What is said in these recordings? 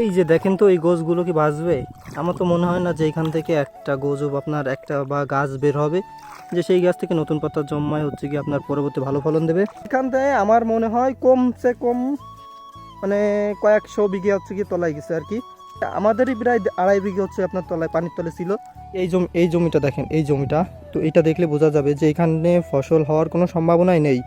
এই যে দেখেন তো এই গোছগুলো কি বাঁচবে? আমার তো মনে হয় না যে এখান থেকে একটা গোজব আপনার একটা বা গাছ বের হবে যে সেই গাছ থেকে নতুন পাতা জন্মায় হচ্ছে কি আপনার পরবর্তী ভালো ফলন দেবে। এখান থেকে আমার মনে হয় কমসে কম মানে কয়েকশো বিঘে হচ্ছে কি তলায় গেছে আর কি। আমাদেরই প্রায় 2.5 বিঘে হচ্ছে আপনার তলায় পানির তলে ছিল। এই জমিটা দেখেন, এই জমিটা তো এটা দেখলে বোঝা যাবে যে এখানে ফসল হওয়ার কোনো সম্ভাবনাই নেই।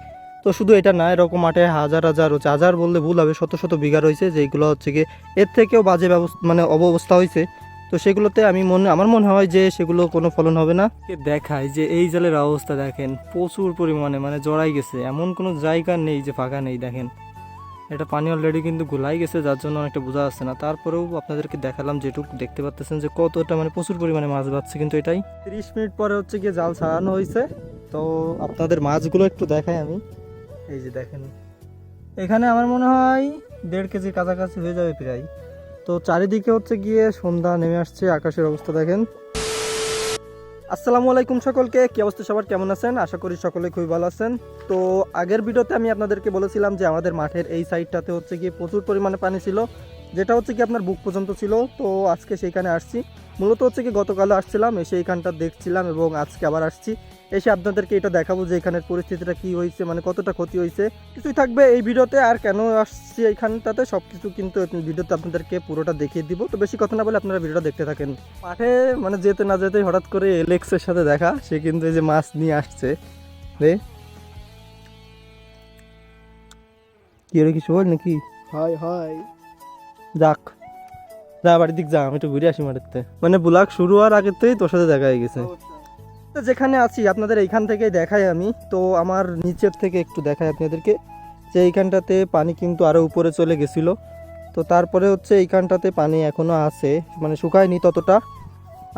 তো শুধু এটা না, এরকম মাঠে হাজার হাজার হচ্ছে, হাজার বললে ভুল হবে, শত শত বিঘা রয়েছে যেগুলো হচ্ছে কি এর থেকেও বাজে ব্যবস্থা মানে অবস্থা হয়েছে। তো সেগুলোতে আমার মনে হয় যে সেগুলো কোনো ফলন হবে না। দেখায় যে এই জলের অবস্থা দেখেন, প্রচুর পরিমাণে মানে জড়াই গেছে, এমন কোনো জায়গা নেই যে ফাঁকা নেই। দেখেন এটা পানি অলরেডি কিন্তু গোলাই গেছে, যার জন্য অনেকটা বোঝা যাচ্ছে না। তারপরেও আপনাদেরকে দেখালাম, যেটুকু দেখতে পাচ্ছেন যে কতটা মানে প্রচুর পরিমাণে মাছ বাচ্ছে। কিন্তু এটাই 30 মিনিট পরে হচ্ছে গিয়ে জাল ছাড়ানো হয়েছে। তো আপনাদের মাছগুলো একটু দেখাই আমি। এই যে দেখেন, এখানে আমার মনে হয় 1.5 কেজির কাছাকাছি হয়ে যাবে প্রায়। তো চারিদিকে হচ্ছে গিয়ে সন্ধ্যা নেমে আসছে, আকাশের অবস্থা দেখেন। আসসালামু আলাইকুম সকলকে, কি অবস্থা সবার, কেমন আছেন? আশা করি সকলে খুবই ভালো আছেন। তো আগের ভিডিওতে আমি আপনাদেরকে বলেছিলাম যে আমাদের মাঠের এই সাইডটাতে হচ্ছে গিয়ে প্রচুর পরিমাণে পানি ছিল, যেটা হচ্ছে কি আপনার বুক পর্যন্ত ছিল। তো আজকে সেইখানে আসছি, মূলত হচ্ছে কি গতকালও আসছিলাম, এসে এইখানটা দেখছিলাম এবং আজকে আবার আসছি, এসে আপনাদেরকে এটা দেখাবো যে এখানের পরিস্থিতিটা কি হয়েছে, মানে কতটা ক্ষতি হয়েছে। কিছুই থাকবে এই ভিডিওতে, আর কেন আসছি এইখানটাতে সব কিছু কিন্তু ভিডিওতে আপনাদেরকে পুরোটা দেখিয়ে দিব। তো বেশি কথা না বলে আপনারা ভিডিওটা দেখতে থাকেন। মাঠে মানে যেতে না যেতে হঠাৎ করে এলেক্সের সাথে দেখা, সে কিন্তু এই যে মাছ নিয়ে আসছে রে। কি রে, কিছু বল নাকি? হাই হাই যাক, যা বাড়ির দিক যা, আমি একটু ঘুরে আসি মাঠেতে। মানে ব্লগ শুরু হওয়ার আগের থেকেই তোর সাথে দেখা হয়ে গেছে। তো যেখানে আছি আপনাদের এইখান থেকেই দেখাই আমি। তো আমার নিচের থেকে একটু দেখাই আপনাদেরকে যে এইখানটাতে পানি কিন্তু আরও উপরে চলে গেছিলো। তো তারপরে হচ্ছে এইখানটাতে পানি এখনও আছে, মানে শুকায়নি ততটা।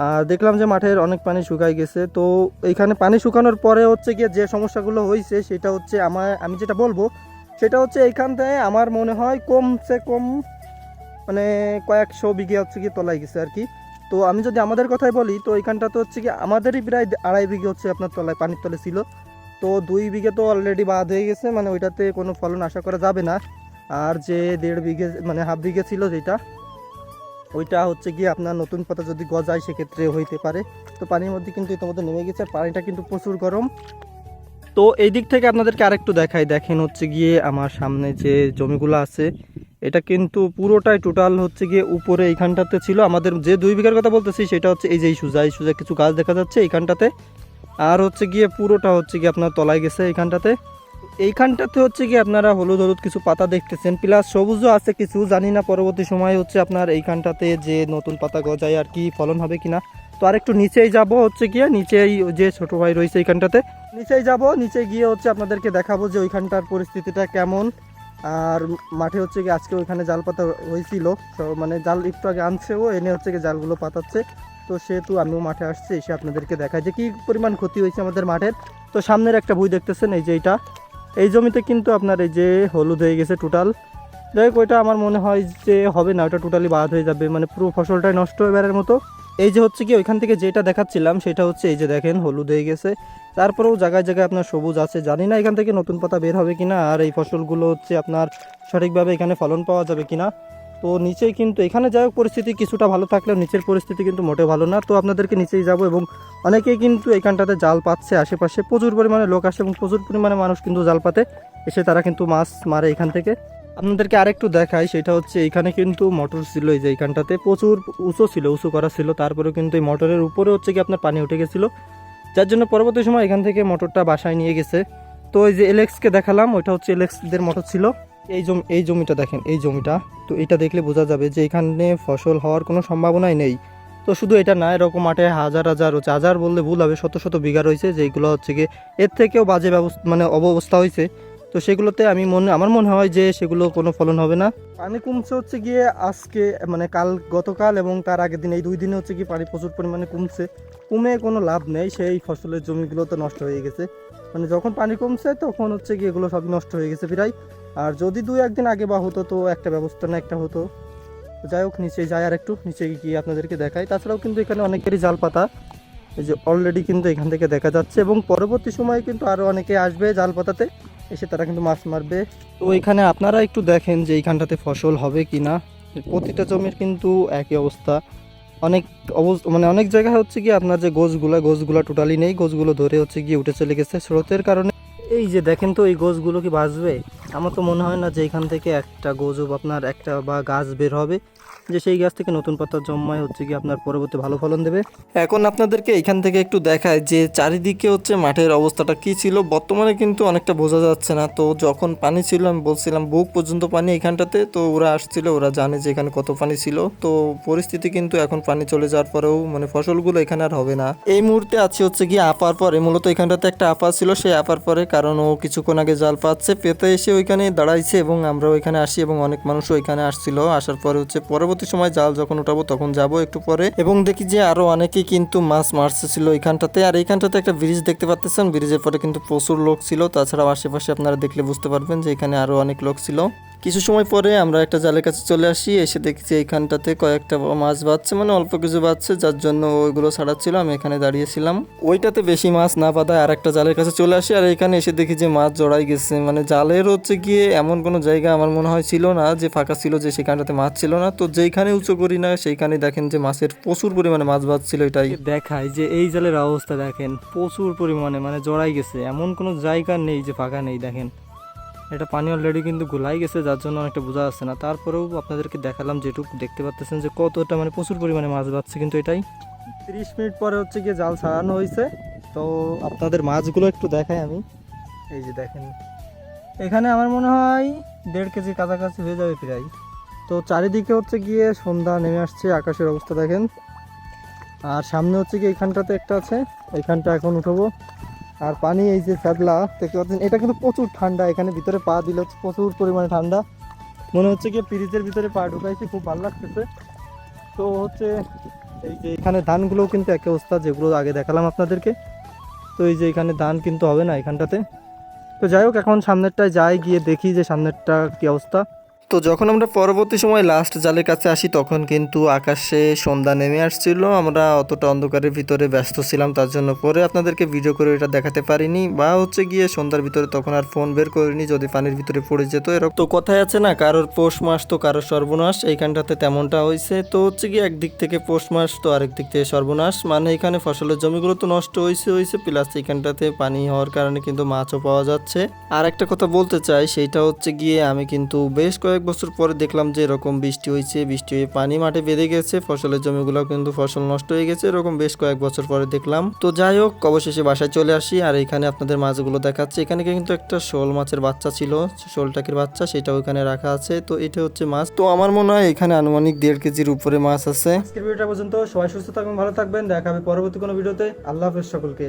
আর দেখলাম যে মাঠের অনেক পানি শুকাই গেছে। তো এইখানে পানি শুকানোর পরে হচ্ছে গিয়ে যে সমস্যাগুলো হয়েছে সেটা হচ্ছে আমি যেটা বলবো সেটা হচ্ছে এইখান থেকে আমার মনে হয় কমসে কম মানে কয়েকশো বিঘে হচ্ছে কি তলায় গেছে আর কি। তো আমি যদি আমাদের কথাই বলি, তো এইখানটা তো হচ্ছে কি আমাদেরই প্রায় 2.5 বিঘে হচ্ছে আপনার তলায় পানির তলে ছিল। তো 2 বিঘে তো অলরেডি বাদ হয়ে গেছে, মানে ওইটাতে কোনো ফলন আশা করা যাবে না। আর যে 1.5 বিঘে মানে হাফ বিঘে ছিল যেটা, ওইটা হচ্ছে গিয়ে আপনার নতুন পাতা যদি গজায় সেক্ষেত্রে হইতে পারে। তো পানির মধ্যে কিন্তু ইতিমধ্যে নেমে গেছে, আর পানিটা কিন্তু প্রচুর গরম। তো এই দিক থেকে আপনাদেরকে আরেকটু দেখাই, দেখেন হচ্ছে গিয়ে আমার সামনে যে জমিগুলো আছে এটা কিন্তু পুরোটাই টোটাল হচ্ছে গিয়ে উপরে এইখানটাতে ছিল। আমাদের যে 2 বিঘার কথা বলতেছি সেটা হচ্ছে এই যে এই সুজা কিছু গাছ দেখা যাচ্ছে এইখানটাতে। আর হচ্ছে গিয়ে পুরোটা হচ্ছে গিয়ে আপনার তলায় গেছে এইখানটাতে। এইখানটাতে হচ্ছে গিয়ে আপনারা হলুদ হলুদ কিছু পাতা দেখতেছেন, প্লাস সবুজও আছে কিছু, জানি না পরবর্তী সময় হচ্ছে আপনার এইখানটাতে যে নতুন পাতা গজায় আর কি ফলন হবে কিনা। তো আর একটু নিচেই যাব, হচ্ছে গিয়ে নিচেই যে ছোট ভাই রয়েছে এইখানটাতে, নিচেই যাব, নিচে গিয়ে হচ্ছে আপনাদেরকে দেখাবো যে ওইখানটার পরিস্থিতিটা কেমন। আর মাঠে হচ্ছে গিয়ে আজকে ওইখানে জাল পাতা হয়েছিল, মানে জাল একটু আগে আনছে, ও এনে হচ্ছে গিয়ে জালগুলো পাতাচ্ছে। তো সেহেতু আমিও মাঠে আসছি, এসে আপনাদেরকে দেখাই যে কী পরিমাণ ক্ষতি হয়েছে আমাদের মাঠের। তো সামনের একটা ভুঁই দেখতেছেন, এই যে এইটা, এই জমিতে কিন্তু আপনার এই যে হলুদ হয়ে গেছে টোটাল। যাই হোক, ওইটা আমার মনে হয় যে হবে না, ওটা টোটালি বাদ হয়ে যাবে, মানে পুরো ফসলটাই নষ্ট হয়ে বেড়ার মতো। এই যে হচ্ছে কি ওইখান থেকে যেটা দেখাচ্ছিলাম সেটা হচ্ছে এই যে দেখেন হলুদ হয়ে গেছে, তারপরেও জায়গায় জায়গায় আপনার সবুজ আছে। জানি না এখান থেকে নতুন পাতা বের হবে কিনা, আর এই ফসলগুলো হচ্ছে আপনার সঠিকভাবে এখানে ফলন পাওয়া যাবে কিনা। তো নিচেই কিন্তু এখানে যাই হোক পরিস্থিতি কিছুটা ভালো থাকলেও নিচের পরিস্থিতি কিন্তু মোটেও ভালো না। তো আপনাদেরকে নিচেই যাব, এবং অনেকেই কিন্তু এখানটাতে জাল পাচ্ছে, আশেপাশে প্রচুর পরিমাণে লোক আসে এবং প্রচুর পরিমাণে মানুষ কিন্তু জাল পাতে এসে তারা কিন্তু মাছ মারে এখান থেকে। আপনাদেরকে আরেকটু দেখাই, সেটা হচ্ছে এইখানে কিন্তু মোটর ছিল, এই যে এইখানটাতে প্রচুর উঁচু ছিল, উঁচু করা ছিল, তারপরে কিন্তু এই মোটরের উপরে হচ্ছে কি আপনার পানি উঠে গেছিলো, যার জন্য পরবর্তী সময় এখান থেকে মোটরটা বাসায় নিয়ে গেছে। তো এই যে এলেক্সকে দেখালাম, ওইটা হচ্ছে এলেক্সদের মোটর ছিল। এই জমিটা দেখেন, এই জমিটা তো এটা দেখলে বোঝা যাবে যে এখানে ফসল হওয়ার কোনো সম্ভাবনাই নেই। তো শুধু এটা না, এরকম মাঠে হাজার হাজার হচ্ছে, হাজার বললে ভুল হবে, শত শত বিঘা রয়েছে যেগুলো হচ্ছে গিয়ে এর থেকেও বাজে ব্যবস্থা মানে অবস্থা হয়েছে। তো সেগুলোতে আমার মনে হয় যে সেগুলো কোনো ফলন হবে না। পানি কমছে হচ্ছে গিয়ে আজকে মানে গতকাল এবং তার আগের দিন, এই 2 দিনে হচ্ছে কি পানি প্রচুর পরিমাণে কমছে। কমে কোনো লাভ নেই, সেই ফসলের জমিগুলো তো নষ্ট হয়ে গেছে। মানে যখন পানি কমছে তখন হচ্ছে কি এগুলো সবই নষ্ট হয়ে গেছে প্রায়। আর যদি 2-1 দিন আগে বা হতো তো একটা ব্যবস্থা না একটা হতো। যাই হোক, নিচে যাই, আর একটু নিচে গিয়ে আপনাদেরকে দেখাই। তাছাড়াও কিন্তু এখানে অনেকেরই জাল পাতা, এই যে অলরেডি কিন্তু এখান থেকে দেখা যাচ্ছে, এবং পরবর্তী সময়ে কিন্তু আরও অনেকে আসবে জাল পাতাতে, এসে তারা কিন্তু মাছ মারবে। তো এখানে আপনারা একটু দেখেন যে এইখানটাতে ফসল হবে কি না। প্রতিটা জমির কিন্তু একই অবস্থা। অনেক মানে অনেক জায়গায় হচ্ছে কি আপনার যে গোছগুলা টোটালি নেই, গোছগুলো ধরে হচ্ছে গিয়ে উঠে চলে গেছে স্রোতের কারণে। এই যে দেখেন তো এই গোছগুলো কি বাঁচবে? আমার তো মনে হয় না যে এখান থেকে একটা গোছও আপনার একটা বা গাছ বের হবে যে সেই গাছ থেকে নতুন পাতা জন্মায় হচ্ছে কি আপনার পরবর্তী ভালো ফলন দেবে। এখন আপনাদেরকে এখান থেকে একটু দেখায় যে চারিদিকে হচ্ছে মাঠের অবস্থাটা কি ছিল। বর্তমানে কিন্তু অনেকটা বোঝা যাচ্ছে না। তো যখন পানি ছিল আমি বলছিলাম বুক পর্যন্ত পানি এখানটাতে, তো ওরা আসছিল, ওরা জানে যে এখানে কত পানি ছিল। তো পরিস্থিতি কিন্তু এখন পানি চলে যাওয়ার পরেও মানে ফসলগুলো এখানে আর হবে না। এই মুহূর্তে আছি হচ্ছে গিয়ে আপার পরে, মূলত এখানটাতে একটা আপা ছিল, সেই আপার পরে, কারণ ও কিছুক্ষণ আগে জাল পাচ্ছে, পেতে এসে ওইখানে দাঁড়াইছে এবং আমরা ওইখানে আসি এবং অনেক মানুষও ওইখানে আসছিল। আসার পরে হচ্ছে পরবর্তী সময় জাল যখন উঠাবো তখন যাব একটু পরে, এবং দেখি যে আরো অনেকেই কিন্তু মাছ মারছিল এইখানটাতে। আর এইখানটাতে একটা ব্রিজ দেখতে পাচ্ছেন, ব্রিজের পরে কিন্তু প্রচুর লোক ছিল। তাছাড়াও আশেপাশে আপনারা দেখলে বুঝতে পারবেন যে এখানে আরো অনেক লোক ছিল। কিছু সময় পরে আমরা একটা জালের কাছে চলে আসি, এসে দেখি যে এইখানটাতে কয়েকটা মাছ বাঁধছে, মানে অল্প কিছু বাঁধছে, যার জন্য ওইগুলো ছাড়াচ্ছিল। আমি এখানে দাঁড়িয়েছিলাম, ওইটাতে বেশি মাছ না বাঁধায় আর একটা জালের কাছে চলে আসি। আর এখানে এসে দেখি যে মাছ জড়াই গেছে, মানে জালের হচ্ছে গিয়ে এমন কোনো জায়গা আমার মনে হয় ছিল না যে ফাঁকা ছিল, যে সেখানটাতে মাছ ছিল না। তো যেইখানে উঁচু করি না সেইখানে দেখেন যে মাছের প্রচুর পরিমাণে মাছ বাঁধছিল। এটাই দেখায় যে এই জালের অবস্থা দেখেন, প্রচুর পরিমাণে মানে জড়াই গেছে, এমন কোনো জায়গা নেই যে ফাঁকা নেই। দেখেন এটা পানি অলরেডি কিন্তু গোলাই গেছে, যার জন্য অনেকটা বোঝা যাচ্ছে না। তারপরেও আপনাদেরকে দেখালাম, যেটুকু দেখতে পাচ্ছেন যে কতটা মানে প্রচুর পরিমাণে মাছ বাঁধছে। কিন্তু এটাই 30 মিনিট পরে হচ্ছে গিয়ে জাল ছাড়ানো হয়েছে। তো আপনাদের মাছগুলো একটু দেখাই আমি। এই যে দেখেন এখানে আমার মনে হয় 1.5 কেজি কাছাকাছি হয়ে যাবে প্রায়। তো চারিদিকে হচ্ছে গিয়ে সন্ধ্যা নেমে আসছে, আকাশের অবস্থা দেখেন। আর সামনে হচ্ছে গিয়ে এইখানটাতে একটা আছে, এইখানটা এখন উঠবো। আর পানি এই যে ফ্যাদলা দেখতে পাচ্ছেন, এটা কিন্তু প্রচুর ঠান্ডা। এখানে ভিতরে পা দিলে হচ্ছে প্রচুর পরিমাণে ঠান্ডা, মনে হচ্ছে কি ফ্রিজের ভিতরে পা ঢুকাইছি, খুব ভালো লাগতেছে। তো হচ্ছে এই যে এখানে ধানগুলোও কিন্তু একই অবস্থা, যেগুলো আগে দেখালাম আপনাদেরকে। তো এই যে এখানে ধান কিন্তু হবে না এখানটাতে। তো যাই হোক, এখন সামনেরটায় যাই, গিয়ে দেখি যে সামনেরটা কি অবস্থা। তো যখন আমরা পরবর্তী সময় লাস্ট জালের কাছে আসি তখন কিন্তু আকাশে সন্ধ্যা নেমে আসছিল। আমরা অতটা অন্ধকারের ভিতরে ব্যস্ত ছিলাম, তার জন্য পরে আপনাদেরকে ভিডিও করে এটা দেখাতে পারিনি, বা হচ্ছে গিয়ে সন্ধ্যার ভিতরে তখন আর ফোন বের করিনি, যদি পানির ভিতরে পড়ে যেত। এরকম তো কথাই আছে না, কারোর পৌষ মাস তো কারোর সর্বনাশ। এইখানটাতে তেমনটা হয়েছে। তো হচ্ছে গিয়ে একদিক থেকে পৌষ মাস তো আরেক দিক থেকে সর্বনাশ, মানে এখানে ফসলের জমিগুলো তো নষ্ট হয়েছে প্লাস এইখানটাতে পানি হওয়ার কারণে কিন্তু মাছও পাওয়া যাচ্ছে। আর একটা কথা বলতে চাই, সেইটা হচ্ছে গিয়ে আমি কিন্তু বেশ কয়েক বছর পরে দেখলাম যে এরকম বৃষ্টি হয়েছে, বৃষ্টি হয়ে পানি মাঠে বেঁধে গেছে, ফসলের জমিগুলো কিন্তু ফসল নষ্ট হয়ে গেছে, এরকম বেশ কয়েক বছর পরে দেখলাম। তো যাই হোক, অবশেষে বাসায় চলে আসি। আর এখানে আপনাদের মাছগুলো দেখাচ্ছে, এখানে কিন্তু একটা শোল মাছের বাচ্চা ছিল, শোল টাকির বাচ্চা, সেটাও এখানে রাখা আছে। তো এটা হচ্ছে মাছ। তো আমার মনে হয় এখানে আনুমানিক 1.5 কেজির উপরে মাছ আছে। আজকের ভিডিওটা পর্যন্ত, সবাই সুস্থ থাকবেন, ভালো থাকবেন, দেখা হবে পরবর্তী কোনো ভিডিওতে। আল্লাহ হাফেজ সকলকে।